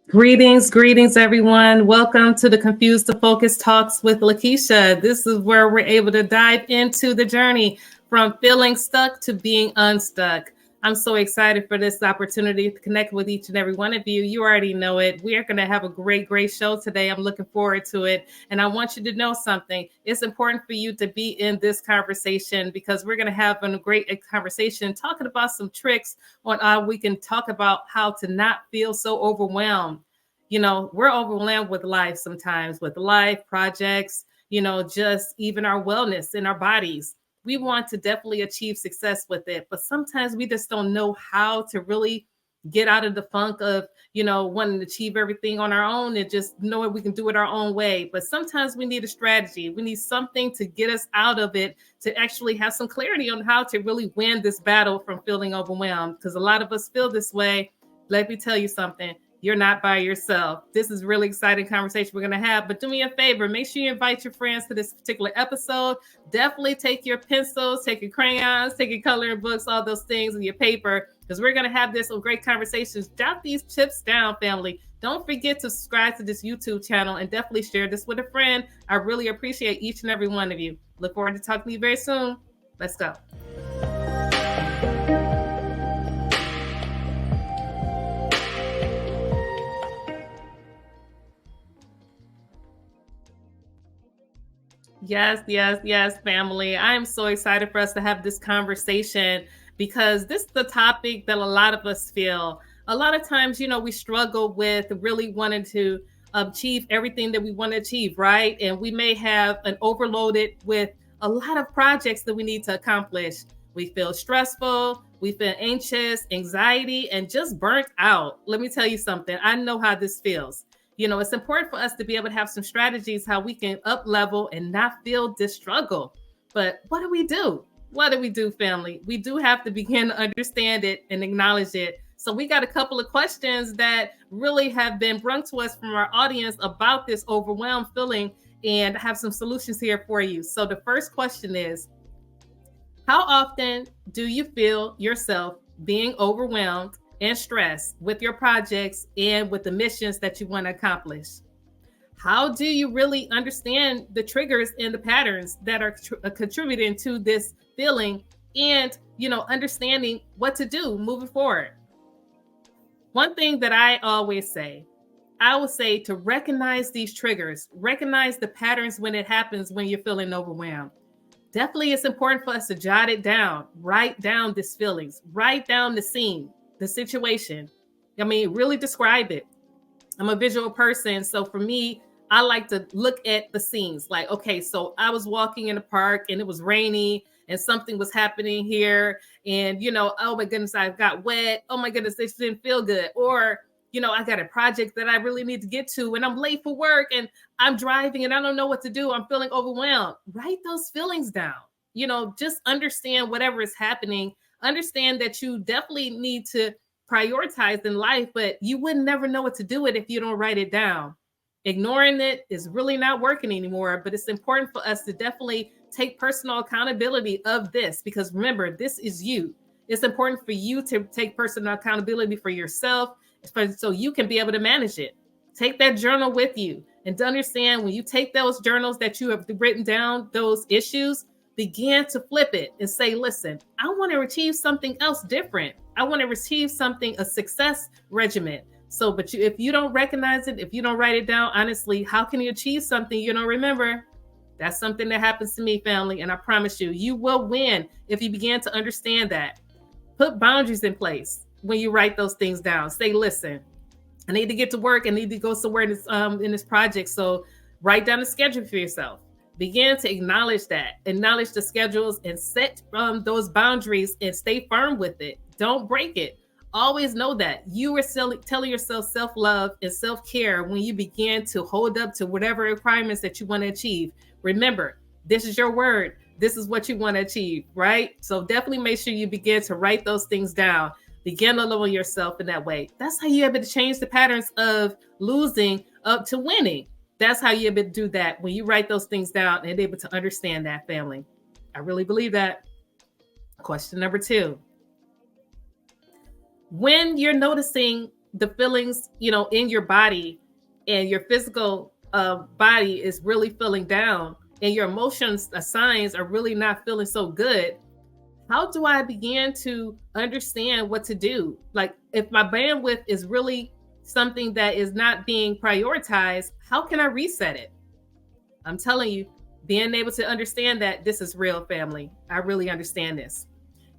Greetings, everyone. Welcome to the Confused to Focus Talks with Lekeisha. This is where we're able to dive into the journey from feeling stuck to being unstuck. I'm so excited for this opportunity to connect with each and every one of you. You already know it. We are going to have a great show today. I'm looking forward to it. And I want you to know something. It's important for you to be in this conversation because we're going to have a great conversation talking about some tricks on how we can talk about how to not feel so overwhelmed. We're overwhelmed with life sometimes, with life projects, just even our wellness in our bodies. We want to definitely achieve success with it, but sometimes we just don't know how to really get out of the funk of, wanting to achieve everything on our own and just know we can do it our own way. But sometimes we need a strategy. We need something to get us out of it, to actually have some clarity on how to really win this battle from feeling overwhelmed. Because a lot of us feel this way. Let me tell you something. You're not by yourself. This is really exciting conversation we're going to have, but do me a favor. Make sure you invite your friends to this particular episode. Definitely take your pencils, take your crayons, take your coloring books, all those things, and your paper, because we're going to have this great conversations. Jot these tips down, family. Don't forget to subscribe to this YouTube channel and definitely share this with a friend. I really appreciate each and every one of you. Look forward to talking to you very soon. Let's go. Yes, family. I am so excited for us to have this conversation because this is the topic that a lot of us feel. A lot of times, we struggle with really wanting to achieve everything that we want to achieve, right? And we may have an overloaded with a lot of projects that we need to accomplish. We feel stressful, we feel anxious, anxiety, and just burnt out. Let me tell you something. I know how this feels. It's important for us to be able to have some strategies how we can up level and not feel this struggle. But what do we do? What do we do, family? We do have to begin to understand it and acknowledge it. So we got a couple of questions that really have been brought to us from our audience about this overwhelmed feeling, and I have some solutions here for you. So the first question is, how often do you feel yourself being overwhelmed and stressed with your projects and with the missions that you want to accomplish? How do you really understand the triggers and the patterns that are contributing to this feeling and, understanding what to do moving forward? One thing that I would say to recognize these triggers, recognize the patterns when it happens when you're feeling overwhelmed. Definitely it's important for us to jot it down, write down these feelings, write down the scene, the situation. Really describe it. I'm a visual person. So for me, I like to look at the scenes like, okay, so I was walking in the park and it was rainy and something was happening here. And, oh my goodness, I got wet. Oh my goodness, this didn't feel good. Or, I got a project that I really need to get to and I'm late for work and I'm driving and I don't know what to do. I'm feeling overwhelmed. Write those feelings down. Just understand whatever is happening. Understand that you definitely need to prioritize in life, but you would never know what to do with it if you don't write it down. Ignoring it is really not working anymore, but it's important for us to definitely take personal accountability of this because remember, this is you. It's important for you to take personal accountability for yourself so you can be able to manage it. Take that journal with you and to understand when you take those journals that you have written down, those issues, begin to flip it and say, listen, I want to achieve something else different. I want to achieve something, a success regimen. So, but if you don't recognize it, if you don't write it down, honestly, how can you achieve something you don't remember? That's something that happens to me, family. And I promise you, you will win if you begin to understand that. Put boundaries in place when you write those things down. Say, listen, I need to get to work. I need to go somewhere in this project. So write down a schedule for yourself. Begin to acknowledge that, acknowledge the schedules and set those boundaries and stay firm with it. Don't break it. Always know that you are telling yourself self-love and self-care when you begin to hold up to whatever requirements that you want to achieve. Remember, this is your word. This is what you want to achieve, right? So definitely make sure you begin to write those things down. Begin to level yourself in that way. That's how you're able to change the patterns of losing up to winning. That's how you're able to do that when you write those things down and able to understand that, family. I really believe that. Question number 2. When you're noticing the feelings, in your body, and your physical body is really feeling down, and your emotions, signs are really not feeling so good, how do I begin to understand what to do? Like, if my bandwidth is really something that is not being prioritized, how can I reset it? I'm telling you, being able to understand that this is real, family. I really understand this.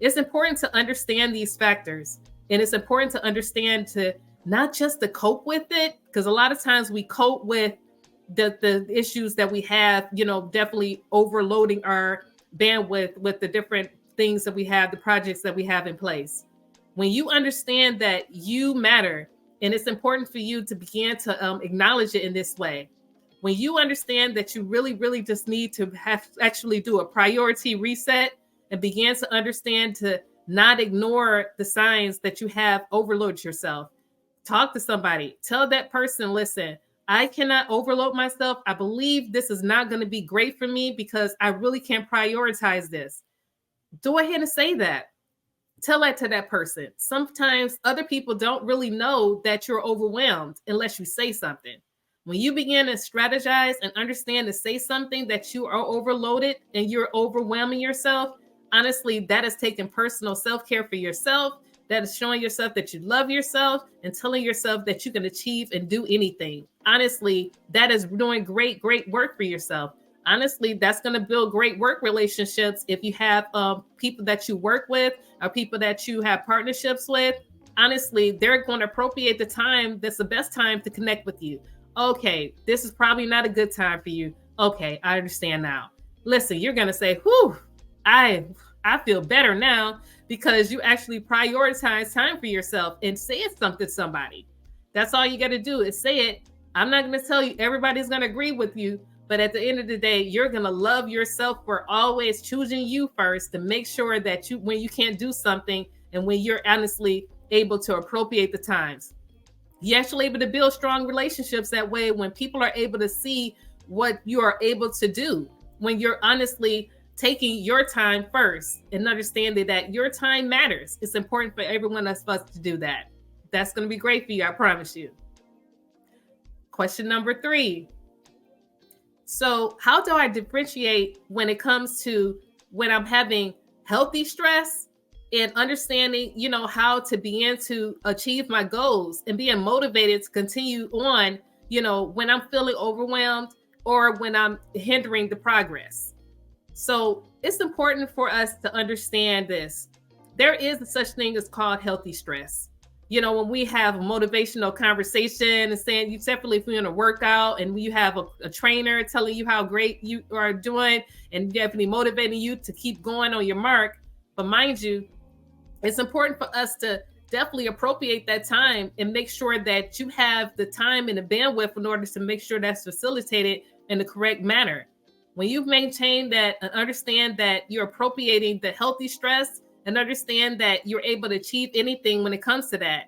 It's important to understand these factors, and it's important to understand to not just to cope with it, because a lot of times we cope with the issues that we have, definitely overloading our bandwidth with the different things that we have, the projects that we have in place. When you understand that you matter, and it's important for you to begin to acknowledge it in this way. When you understand that you really, really just need to have actually do a priority reset and begin to understand to not ignore the signs that you have overloaded yourself. Talk to somebody. Tell that person, listen, I cannot overload myself. I believe this is not going to be great for me because I really can't prioritize this. Go ahead and say that. Tell that to that person. Sometimes other people don't really know that you're overwhelmed unless you say something. When you begin to strategize and understand to say something that you are overloaded and you're overwhelming yourself, honestly, that is taking personal self-care for yourself. That is showing yourself that you love yourself and telling yourself that you can achieve and do anything. Honestly, that is doing great, great work for yourself. Honestly, that's going to build great work relationships if you have people that you work with or people that you have partnerships with. Honestly, they're going to appropriate the time that's the best time to connect with you. Okay, this is probably not a good time for you. Okay, I understand now. Listen, you're going to say, whew, I feel better now because you actually prioritize time for yourself and said something to somebody. That's all you got to do is say it. I'm not going to tell you everybody's going to agree with you, but at the end of the day, you're going to love yourself for always choosing you first to make sure that when you can't do something and when you're honestly able to appropriate the times. You're actually able to build strong relationships that way when people are able to see what you are able to do, when you're honestly taking your time first and understanding that your time matters. It's important for every one of us to do that. That's going to be great for you, I promise you. Question number 3. So how do I differentiate when it comes to when I'm having healthy stress and understanding, how to begin to achieve my goals and being motivated to continue on, when I'm feeling overwhelmed or when I'm hindering the progress? So it's important for us to understand this. There is such thing as called healthy stress. When we have a motivational conversation and saying you separately, if you're in a workout and you have a trainer telling you how great you are doing and definitely motivating you to keep going on your mark. But mind you, it's important for us to definitely appropriate that time and make sure that you have the time and the bandwidth in order to make sure that's facilitated in the correct manner. When you've maintained that and understand that you're appropriating the healthy stress and understand that you're able to achieve anything when it comes to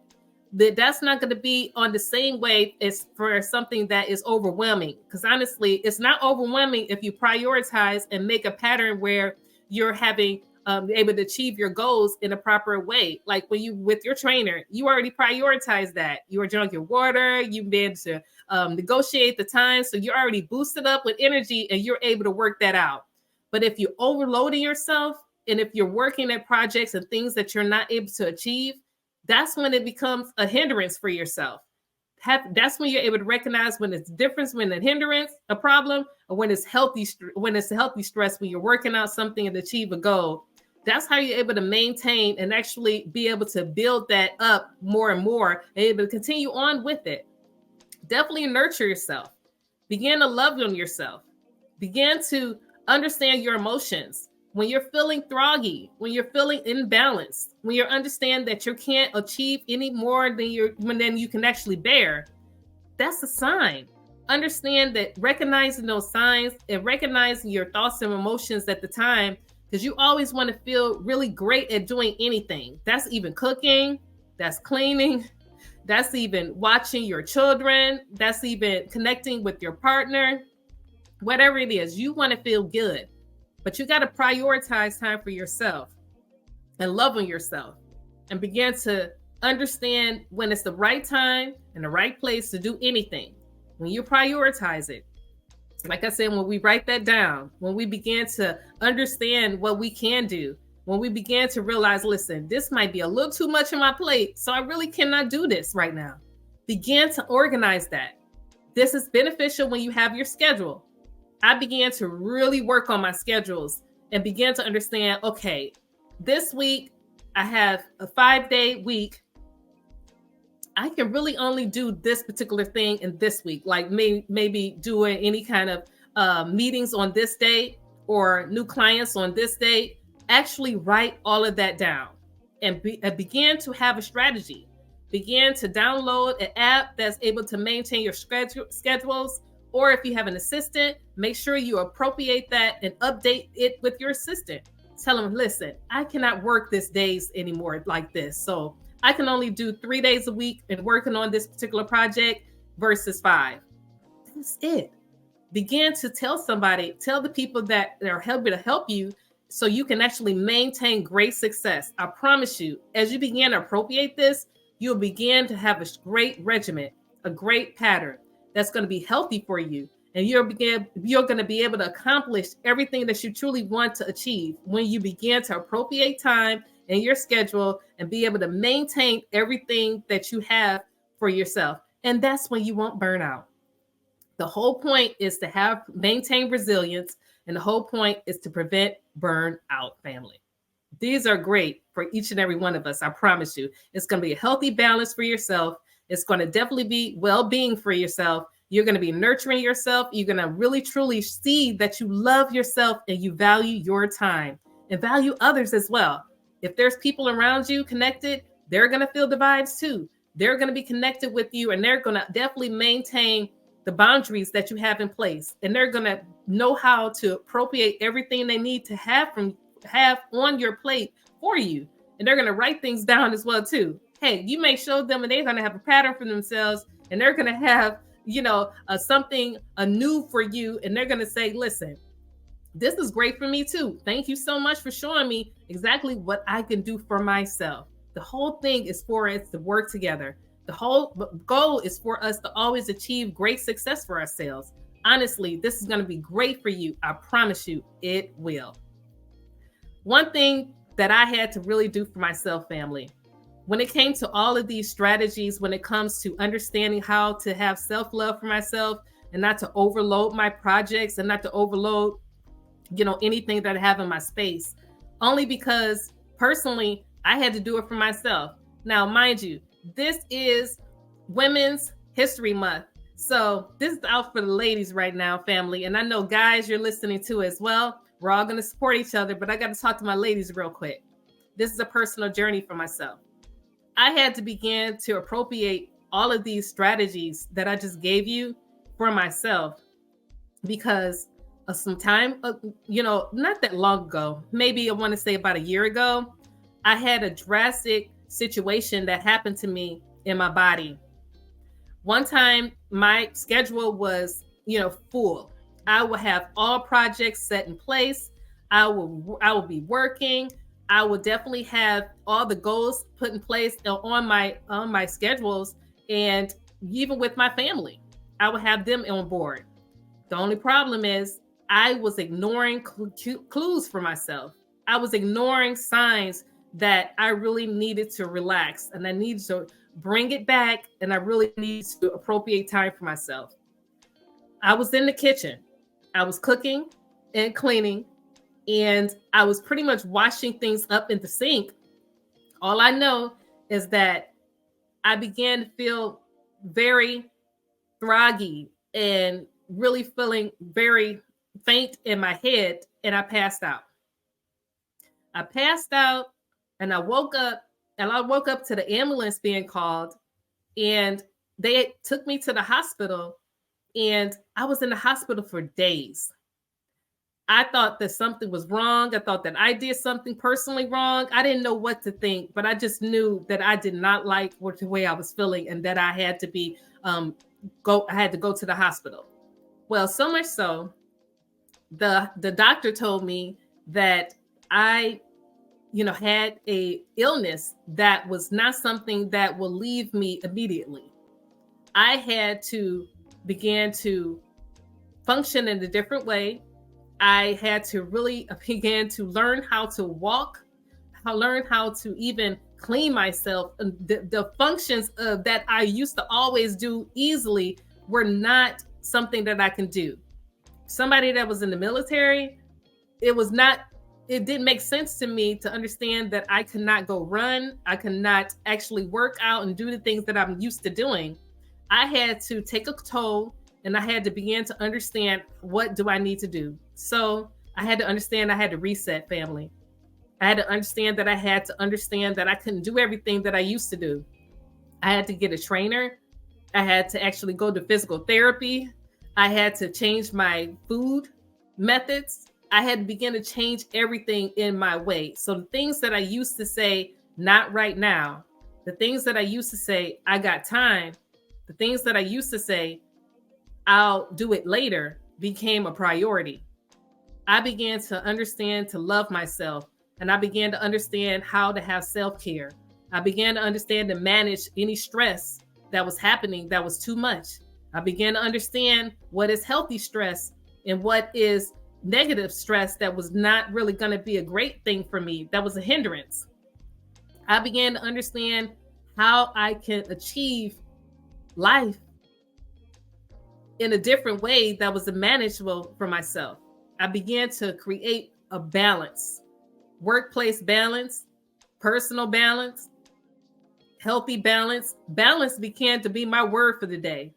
that's not going to be on the same way as for something that is overwhelming. Because honestly, it's not overwhelming if you prioritize and make a pattern where you're having able to achieve your goals in a proper way. Like when you with your trainer, you already prioritize that. You are drinking your water, you've been to negotiate the time, so you're already boosted up with energy and you're able to work that out. But if you're overloading yourself and if you're working at projects and things that you're not able to achieve, that's when it becomes a hindrance for yourself. That's when you're able to recognize when it's difference, when a hindrance, a problem, or when it's healthy stress, when you're working out something and achieve a goal. That's how you're able to maintain and actually be able to build that up more and more and able to continue on with it. Definitely nurture yourself. Begin to love on yourself. Begin to understand your emotions. When you're feeling groggy, when you're feeling imbalanced, when you understand that you can't achieve any more than you can actually bear, that's a sign. Understand that recognizing those signs and recognizing your thoughts and emotions at the time, because you always want to feel really great at doing anything. That's even cooking, that's cleaning, that's even watching your children, that's even connecting with your partner. Whatever it is, you want to feel good. But you got to prioritize time for yourself and love on yourself and begin to understand when it's the right time and the right place to do anything. When you prioritize it, like I said, when we write that down, when we begin to understand what we can do, when we begin to realize, listen, this might be a little too much on my plate, so I really cannot do this right now. Begin to organize that. This is beneficial when you have your schedule. I began to really work on my schedules and began to understand, okay, this week I have a 5-day week. I can really only do this particular thing in this week, like maybe doing any kind of meetings on this day or new clients on this day. Actually write all of that down and begin to have a strategy. Begin to download an app that's able to maintain your schedules. Or if you have an assistant, make sure you appropriate that and update it with your assistant. Tell them, listen, I cannot work this days anymore like this. So I can only do 3 days a week and working on this particular project versus 5. That's it. Begin to tell the people that are helping to help you so you can actually maintain great success. I promise you, as you begin to appropriate this, you'll begin to have a great regimen, a great pattern that's going to be healthy for you. And you're going to be able to accomplish everything that you truly want to achieve when you begin to appropriate time in your schedule and be able to maintain everything that you have for yourself. And that's when you won't burn out. The whole point is to maintain resilience, and the whole point is to prevent burnout, family. These are great for each and every one of us. I promise you, it's going to be a healthy balance for yourself. It's going to definitely be well-being for yourself. You're going to be nurturing yourself. You're going to really, truly see that you love yourself and you value your time and value others as well. If there's people around you connected, they're going to feel the vibes too. They're going to be connected with you, and they're going to definitely maintain the boundaries that you have in place. And they're going to know how to appropriate everything they need to have on your plate for you. And they're going to write things down as well too. Hey, you may show them and they're going to have a pattern for themselves, and they're going to have, something new for you. And they're going to say, listen, this is great for me too. Thank you so much for showing me exactly what I can do for myself. The whole thing is for us to work together. The whole goal is for us to always achieve great success for ourselves. Honestly, this is going to be great for you. I promise you it will. One thing that I had to really do for myself, family, when it came to all of these strategies, when it comes to understanding how to have self-love for myself and not to overload my projects and not to overload, anything that I have in my space, only because personally, I had to do it for myself. Now, mind you, this is Women's History Month. So this is out for the ladies right now, family. And I know guys you're listening to as well. We're all going to support each other, but I got to talk to my ladies real quick. This is a personal journey for myself. I had to begin to appropriate all of these strategies that I just gave you for myself because of some time, not that long ago, maybe I want to say about a year ago, I had a drastic situation that happened to me in my body. One time, my schedule was, full. I will have all projects set in place. I will be working. I will definitely have all the goals put in place on my schedules, and even with my family, I will have them on board. The only problem is I was ignoring clues for myself. I was ignoring signs that I really needed to relax and I needed to bring it back, and I really needed to appropriate time for myself. I was in the kitchen. I was cooking and cleaning, and I was pretty much washing things up in the sink. All I know is that I began to feel very groggy and really feeling very faint in my head, and I passed out. And I woke up, to the ambulance being called, and they took me to the hospital, and I was in the hospital for days. I thought that something was wrong. I thought that I did something personally wrong. I didn't know what to think, but I just knew that I did not like the way I was feeling, and that I had to go to the hospital. Well, so much so, the doctor told me that I had a illness that was not something that will leave me immediately. I had to begin to function in a different way. I had to really begin to learn how to walk, learn how to even clean myself. The functions that I used to always do easily were not something that I can do. Somebody that was in the military, it was not, it didn't make sense to me to understand that I could not go run. I could not actually work out and do the things that I'm used to doing. I had to take a toll and I had to begin to understand, what do I need to do? So I had to understand I had to reset, family. I had to understand that I couldn't do everything that I used to do. I had to get a trainer. I had to actually go to physical therapy. I had to change my food methods. I had to begin to change everything in my way. So the things that I used to say, not right now, the things that I used to say, I got time, the things that I used to say, I'll do it later, became a priority. I began to understand to love myself, and I began to understand how to have self-care. I began to understand to manage any stress that was happening that was too much. I began to understand what is healthy stress and what is negative stress that was not really going to be a great thing for me, that was a hindrance. I began to understand how I can achieve life in a different way that was manageable for myself. I began to create a balance, workplace balance, personal balance, healthy balance. Balance began to be my word for the day.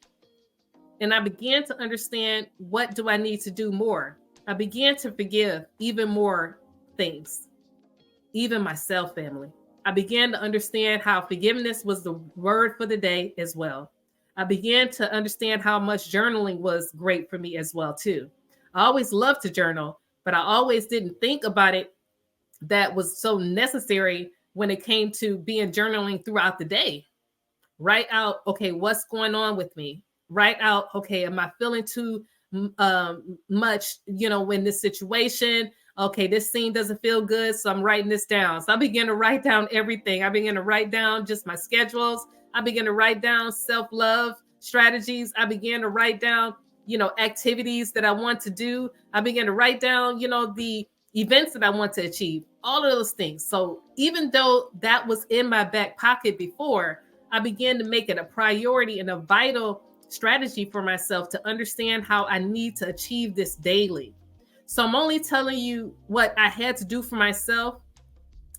And I began to understand, what do I need to do more? I began to forgive even more things, even myself, family. I began to understand how forgiveness was the word for the day as well. I began to understand how much journaling was great for me as well, too. I always loved to journal, but I always didn't think about it that was so necessary when it came to being journaling throughout the day. Write out, okay, what's going on with me? Write out, okay, am I feeling too much, in this situation? Okay, this scene doesn't feel good, so I'm writing this down. So I began to write down everything. I began to write down just my schedules. I began to write down self-love strategies. I began to write down, activities that I want to do. I began to write down, the events that I want to achieve, all of those things. So even though that was in my back pocket before, I began to make it a priority and a vital strategy for myself to understand how I need to achieve this daily. So I'm only telling you what I had to do for myself.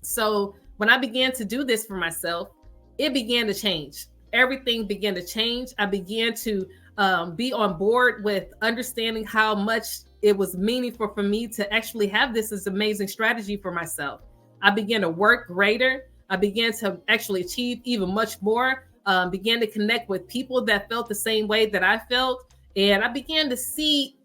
So when I began to do this for myself, it began to change. Everything began to change. I began to be on board with understanding how much it was meaningful for me to actually have this as amazing strategy for myself. I began to work greater. I began to actually achieve even much more, began to connect with people that felt the same way that I felt. And I began to see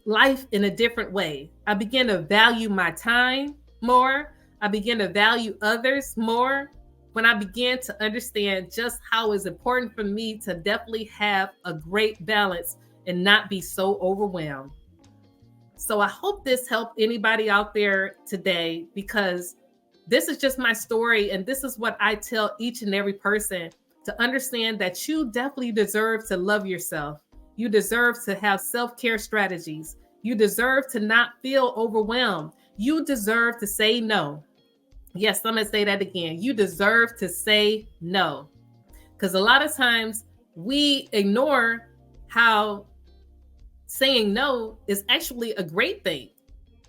life in a different way. I began to value my time more. I began to value others more when I began to understand just how it's important for me to definitely have a great balance and not be so overwhelmed. So I hope this helped anybody out there today, because this is just my story. And this is what I tell each and every person, to understand that you definitely deserve to love yourself. You deserve to have self-care strategies. You deserve to not feel overwhelmed. You deserve to say no. Yes, I'm going to say that again. You deserve to say no. Because a lot of times we ignore how saying no is actually a great thing.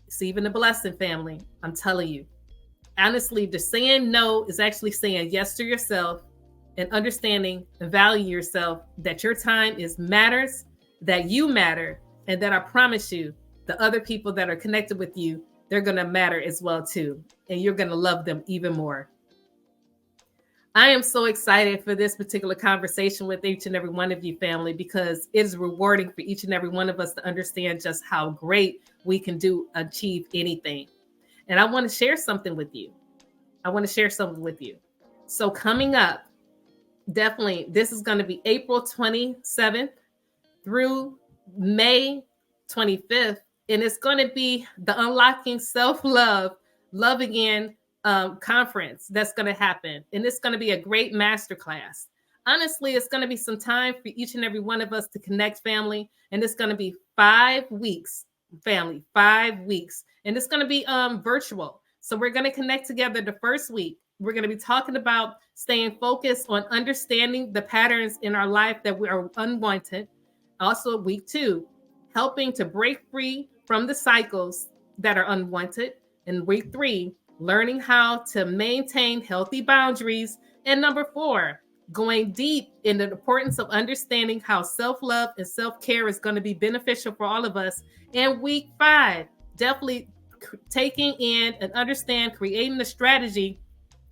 It's even a blessing, family. I'm telling you. Honestly, just saying no is actually saying yes to yourself and understanding and value yourself, that your time matters, that you matter, and that I promise you, the other people that are connected with you, they're going to matter as well too. And you're going to love them even more. I am so excited for this particular conversation with each and every one of you, family, because it is rewarding for each and every one of us to understand just how great we can achieve anything. And I want to share something with you. So coming up, definitely, this is going to be April 27th through May 25th. And it's going to be the Unlocking Self-Love, Love Again conference that's going to happen. And it's going to be a great masterclass. Honestly, it's going to be some time for each and every one of us to connect, family. And it's going to be 5 weeks, family, 5 weeks. And it's going to be virtual. So we're going to connect together the first week. We're going to be talking about staying focused on understanding the patterns in our life that we are unwanted. Also, week 2, helping to break free from the cycles that are unwanted. And week 3, learning how to maintain healthy boundaries. And number 4, going deep in the importance of understanding how self-love and self-care is going to be beneficial for all of us. And week 5, definitely taking in and understand, creating a strategy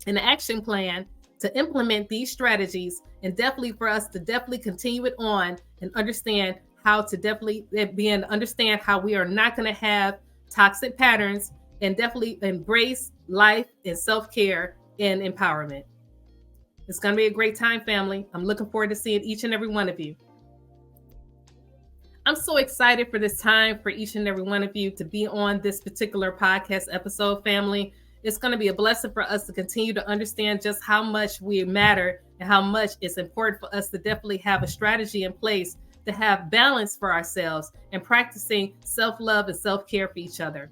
and an action plan to implement these strategies, and definitely for us to definitely continue it on and understand how to definitely understand how we are not going to have toxic patterns, and definitely embrace life and self-care and empowerment. It's going to be a great time, family. I'm looking forward to seeing each and every one of you. I'm so excited for this time for each and every one of you to be on this particular podcast episode, family. It's going to be a blessing for us to continue to understand just how much we matter and how much it's important for us to definitely have a strategy in place to have balance for ourselves and practicing self-love and self-care for each other.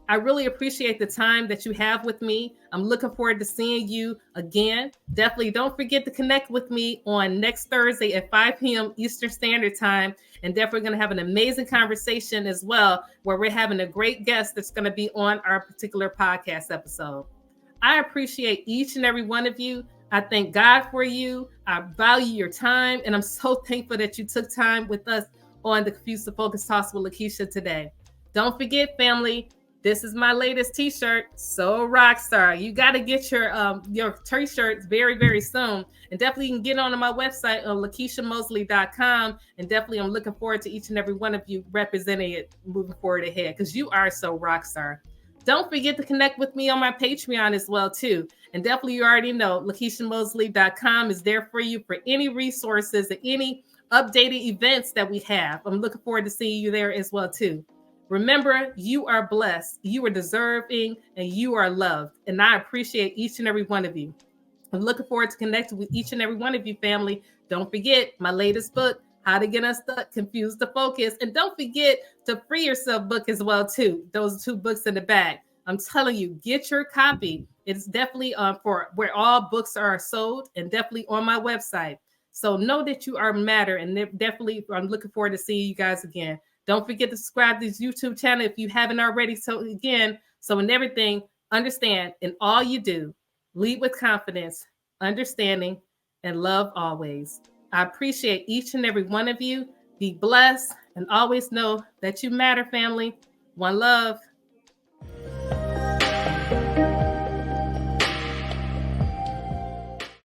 I really appreciate the time that you have with me. I'm looking forward to seeing you again. Definitely don't forget to connect with me on next Thursday at 5 p.m. Eastern Standard Time. And definitely going to have an amazing conversation as well, where we're having a great guest that's going to be on our particular podcast episode. I appreciate each and every one of you. I thank God for you. I value your time. And I'm so thankful that you took time with us on the Confused to Focus Talks with Lekeisha today. Don't forget, family, this is my latest t-shirt, So Rockstar. You got to get your t-shirts very, very soon. And definitely you can get on my website on LekeishaMosley.com. And definitely I'm looking forward to each and every one of you representing it moving forward ahead, because you are so rockstar. Don't forget to connect with me on my Patreon as well, too. And definitely you already know LekeishaMosley.com is there for you for any resources and any updated events that we have. I'm looking forward to seeing you there as well, too. Remember, you are blessed, you are deserving, and you are loved. And I appreciate each and every one of you. I'm looking forward to connecting with each and every one of you, family. Don't forget my latest book, How to Get Unstuck, Confused to Focus. And don't forget to Free Yourself book as well, too. Those 2 books in the back. I'm telling you, get your copy. It's definitely for where all books are sold, and definitely on my website. So know that you are matter, and definitely I'm looking forward to seeing you guys again. Don't forget to subscribe to this YouTube channel if you haven't already. So in everything, understand in all you do, lead with confidence, understanding, and love always. I appreciate each and every one of you. Be blessed and always know that you matter, family. One love.